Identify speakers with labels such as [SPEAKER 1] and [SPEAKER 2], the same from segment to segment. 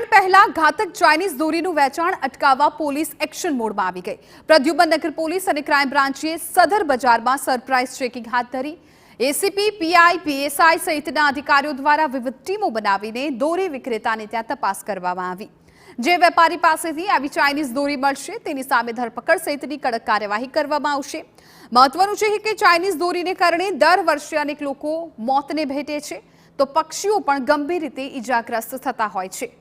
[SPEAKER 1] ઉત્તરાયણ પહેલા ઘાતક ચાઇનીઝ દોરીનું વેચાણ અટકાવવા પોલીસ એક્શન મોડમાં આવી ગઈ। પ્રદ્યુમન નગર પોલીસ અને ક્રાઇમ બ્રાન્ચે સદર બજારમાં સરપ્રાઇઝ ચેકિંગ હાથ ધરી। એસીપી, પીઆઈ, પીએસઆઈ સહિતના અધિકારીઓ દ્વારા વિવિધ ટીમો બનાવીને દોરી વિક્રેતાને ત્યાં તપાસ કરવામાં આવી। જે વેપારી પાસેથી આવી ચાઇનીઝ દોરી મળશે તેની સામે ધરપકડ સહિતની કડક કાર્યવાહી કરવામાં આવશે। મહત્વનું છે કે ચાઇનીઝ દોરીને કારણે દર વર્ષે અનેક લોકો મોતને ભેટે છે તો પક્ષીઓ પણ ગંભીર રીતે ઈજાગ્રસ્ત થતા હોય છે।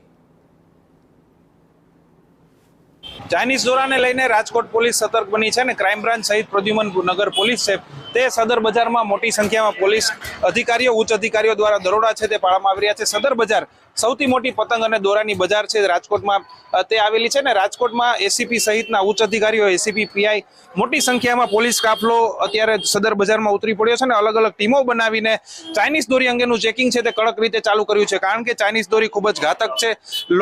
[SPEAKER 2] ચાઇનીઝ દોરાને લઈને રાજકોટ પોલીસ સતર્ક બની છે અને ક્રાઇમ બ્રાન્ચ સહિત પ્રદ્યુમન નગર પોલીસ છે તે સદર બજારમાં મોટી સંખ્યામાં પોલીસ અધિકારીઓ, ઉચ્ચ અધિકારીઓ દ્વારા દરોડા છે તે પાડવામાં આવી રહ્યા છે। સદર બજાર સૌથી મોટી પતંગ અને દોરાની બજાર છે રાજકોટમાં તે આવેલી છે ને રાજકોટમાં એસીપી સહિતના ઉચ્ચ અધિકારીઓ, એસીપી, પીઆઈ મોટી સંખ્યામાં પોલીસ કાફલો અત્યારે સદર બજારમાં ઉતરી પડ્યો છે અને અલગ અલગ ટીમો બનાવીને ચાઇનીઝ દોરી અંગેનું ચેકિંગ છે તે કડક રીતે ચાલુ કર્યું છે, કારણ કે ચાઇનીઝ દોરી ખૂબ જ ઘાતક છે।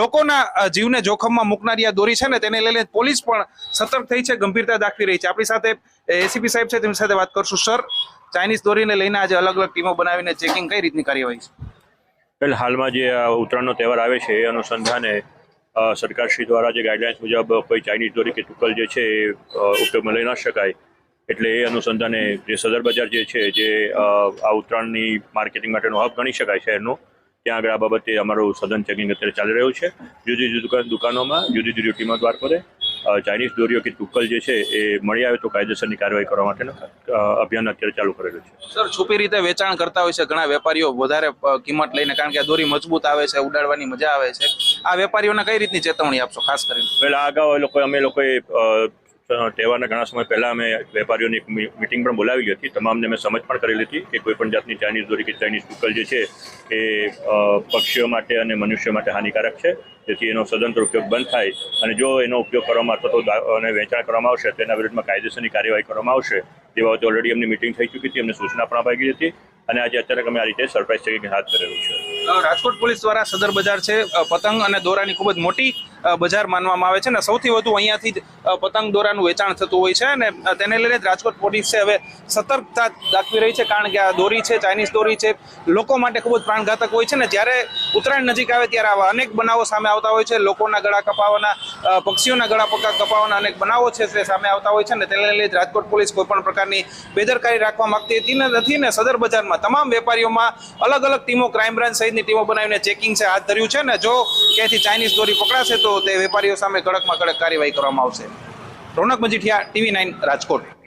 [SPEAKER 2] લોકોના જીવને જોખમમાં મૂકનારી આ દોરી છે ને તેને લઈને પોલીસ પણ સતર્ક થઈ છે, ગંભીરતા દાખવી રહી છે। આપણી સાથે એસીપી સાહેબ છે, તેમની સાથે વાત કરશું। સર, ચાઇનીઝ દોરીને લઈને આજે અલગ અલગ ટીમો બનાવીને ચેકિંગ કઈ રીતની કાર્યવાહી છે?
[SPEAKER 3] હાલમાં જે ઉત્તરાયણનો તહેવાર આવે છે એ અનુસંધાને સરકારશ્રી દ્વારા જે ગાઈડલાઇન્સ મુજબ કોઈ ચાઇનીઝ દોરી કે તુક્કલ જે છે એ ઉપયોગમાં લઈ ન શકાય, એટલે એ અનુસંધાને જે સદર બજાર જે છે જે આ ઉત્તરાયણની માર્કેટિંગ માટેનો હબ ગણી શકાય શહેરનું, ત્યાં આગળ આ બાબતે અમારું સઘન ચેકિંગ અત્યારે ચાલી રહ્યું છે। જુદી જુદી દુકાનોમાં જુદી જુદી ટીમો દ્વારા ચાઇનીઝ દોરીઓ કે તુક્કલ જે છે એ મળી આવે તો કાયદેસરની કાર્યવાહી કરવા માટેનું અભિયાન અત્યારે ચાલુ કરેલું છે।
[SPEAKER 2] સર, છુપી રીતે વેચાણ કરતા હોય છે ઘણા વેપારીઓ વધારે કિંમત લઈને, કારણ કે આ દોરી મજબૂત આવે છે, ઉડાડવાની મજા આવે છે, આ વેપારીઓને કઈ રીતની ચેતવણી આપશો ખાસ કરીને?
[SPEAKER 3] પહેલા અગાઉ અમે લોકોએ તહેવારના ઘણા સમય પહેલા અમે વેપારીઓની એક મિટિંગ પણ બોલાવી હતી। તમામને મેં સમજ પણ કરેલી હતી કે કોઈ પણ જાતની ચાઇનીઝ દોરી કે ચાઇનીઝ તુક્કલ જે છે એ પક્ષીઓ માટે અને મનુષ્ય માટે હાનિકારક છે, જેથી એનો સદંતર ઉપયોગ બંધ થાય અને જો એનો ઉપયોગ કરવામાં અથવા તો અને વેચાણ કરવામાં આવશે તેના વિરુદ્ધમાં કાયદેસરની કાર્યવાહી કરવામાં આવશે તે બાબતે ઓલરેડી એમની મિટિંગ થઈ ચૂકી હતી, એમને સૂચના પણ અપાઈ ગઈ હતી અને આજે અત્યારે અમે આ રીતે સરપ્રાઇઝ ચેકિંગ હાથ ધરેલું છે।
[SPEAKER 2] રાજકોટ પોલીસ દ્વારા સદર બજાર છે પતંગ અને દોરાની ખૂબ જ મોટી બજાર માનવામાં આવે છે અને સૌથી વધુ અહીંયાથી જ પતંગ દોરાનું વેચાણ થતું હોય છે અને તેને લઈને રાજકોટ પોલીસ છે હવે સતર્કતા દાખવી રહી છે, કારણ કે આ દોરી છે, ચાઇનીઝ દોરી છે, લોકો માટે ખૂબ જ પ્રાણઘાતક હોય છે ને જ્યારે ઉત્તરાયણ નજીક આવે ત્યારે આવા અનેક બનાવો સામે આવતા હોય છે। લોકોના ગળા કપાવાના, પક્ષીઓના ગળા કપાવાના અનેક બનાવો છે તે સામે આવતા હોય છે ને તેને લઈને રાજકોટ પોલીસ કોઈ પણ પ્રકારની બેદરકારી રાખવા માંગતી નથી ને સદર બજારમાં તમામ વેપારીઓમાં અલગ અલગ ટીમો, ક્રાઇમ બ્રાન્ચ સહિતની ટીમો બનાવીને ચેકિંગ છે હાથ ધર્યું છે ને જો ક્યાંથી ચાઇનીઝ દોરી પકડાશે તો તે વેપારીઓ સામે કડકમાં કડક કાર્યવાહી કરવામાં આવશે। રોનક મજીઠિયા, TV9 રાજકોટ।